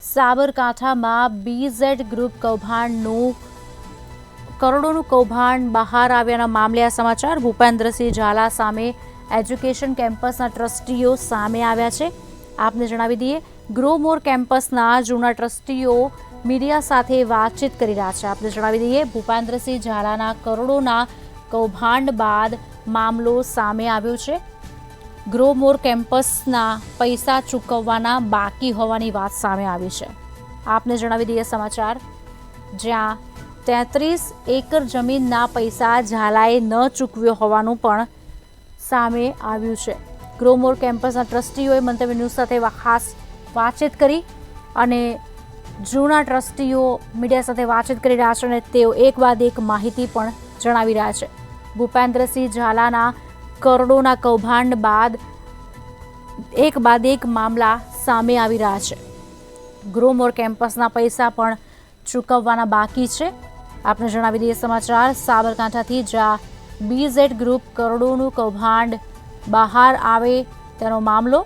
સાબરકાંઠામાં BZ group કૌભાંડનું કરોડોનું કૌભાંડ બહાર આવ્યાના મામલે આ સમાચાર. ભૂપેન્દ્રસિંહ ઝાલા સામે એજ્યુકેશન કેમ્પસના ટ્રસ્ટીઓ સામે આવ્યા છે. આપને જણાવી દઈએ, ગ્રો મોર કેમ્પસના જૂના ટ્રસ્ટીઓ મીડિયા સાથે વાતચીત કરી રહ્યા છે. આપને જણાવી દઈએ, ભૂપેન્દ્રસિંહ ઝાલાના કરોડોના કૌભાંડ બાદ મામલો સામે આવ્યો છે. ગ્રો મોર કેમ્પસના પૈસા ચૂકવવાના બાકી હોવાની વાત સામે આવી છે. આપને જણાવી દઈએ સમાચાર, જ્યાં 33 એકર જમીનના પૈસા ઝાલાએ ન ચૂકવ્યો હોવાનું પણ સામે આવ્યું છે. ગ્રો મોર કેમ્પસના ટ્રસ્ટીઓએ મંતવ્ય ન્યૂઝ સાથે ખાસ વાતચીત કરી અને જૂના ટ્રસ્ટીઓ મીડિયા સાથે વાતચીત કરી રહ્યા છે અને તેઓ એક બાદ એક માહિતી પણ જણાવી રહ્યા છે. ભૂપેન્દ્રસિંહ ઝાલાના કરોડોના કૌભાંડ બાદ એક મામલા સામે આવી રહ્યા છે. ગ્રો મોર કેમ્પસના પૈસા પણ ચૂકવવાના બાકી છે. આપને જણાવી દઈએ સમાચાર, સાબરકાંઠાથી જ્યાં બીઝેડ ગ્રુપ કરોડોનું કૌભાંડ બહાર આવે તેનો મામલો.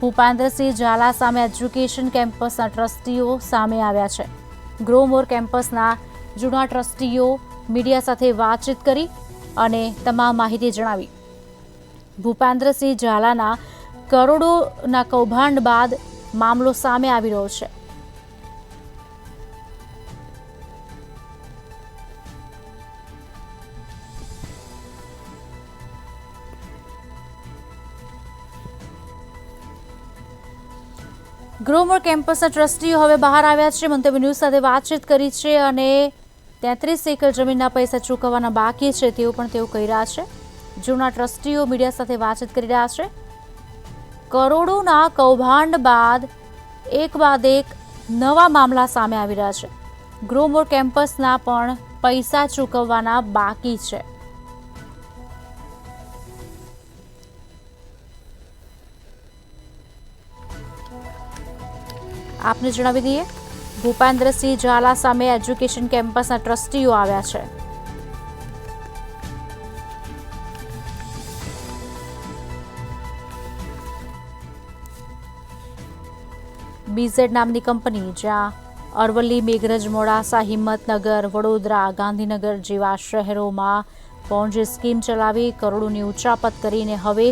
ભૂપેન્દ્રસિંહ ઝાલા સામે એજ્યુકેશન કેમ્પસના ટ્રસ્ટીઓ સામે આવ્યા છે. ગ્રો મોર કેમ્પસના જૂના ટ્રસ્ટીઓ મીડિયા સાથે વાતચીત કરી અને તમામ માહિતી જણાવી. ભૂપેન્દ્રસિંહ ઝાલાના કરોડોના કૌભાંડ બાદ મામલો સામે આવી રહ્યો છે. ગ્રો મોર કેમ્પસના ટ્રસ્ટીઓ હવે બહાર આવ્યા છે, મંતવ્ય ન્યૂઝ સાથે વાતચીત કરી છે અને 33 એકર જમીનના પૈસા ચૂકવવાના બાકી છે તેવું પણ તેઓ કહી રહ્યા છે. જૂના ટ્રસ્ટીઓ મીડિયા સાથે વાતચીત કરી રહ્યા છે. કરોડોના કૌભાંડ બાદ એક નવા મામલા સામે આવી રહ્યા છે. ગ્રો મોર કેમ્પસના પણ પૈસા ચૂકવવાના બાકી છે. આપને જણાવી દઈએ, ભૂપેન્દ્રસિંહ ઝાલા સામે એજ્યુકેશન કેમ્પસના ટ્રસ્ટીઓ આવ્યા છે. બીઝેડ નામની કંપની જ્યાં અરવલ્લી, મેઘરજ, મોડાસા, હિંમતનગર, વડોદરા, ગાંધીનગર જેવા શહેરોમાં પોન્જી સ્કીમ ચલાવી કરોડોની ઉચાપત કરીને હવે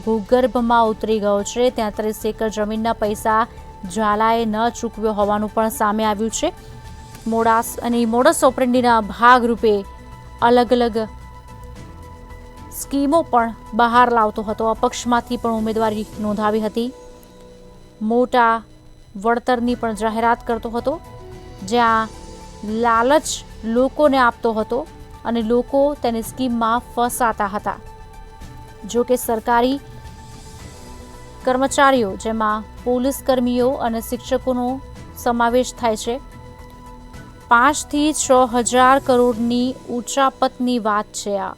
ભૂગર્ભમાં ઉતરી ગયો છે. 33 એકર જમીનના પૈસા ઝાલાએ ન ચૂકવ્યો હોવાનું પણ સામે આવ્યું છે. મોડસ ઓપરેન્ડીના ભાગરૂપે અલગ અલગ સ્કીમો પણ બહાર લાવતો હતો. અપક્ષમાંથી પણ ઉમેદવારી નોંધાવી હતી. મોટા વળતરની પણ જાહેરાત કરતો હતો, જ્યાં લાલચ લોકોને આપતો હતો અને લોકો તેની સ્કીમમાં ફસાતા હતા. જો કે સરકારી કર્મચારીઓ, જેમાં પોલીસ કર્મીઓ અને શિક્ષકોનો સમાવેશ થાય છે, 5 થી 6 હજાર કરોડની ઉચાપતની વાત છે. આ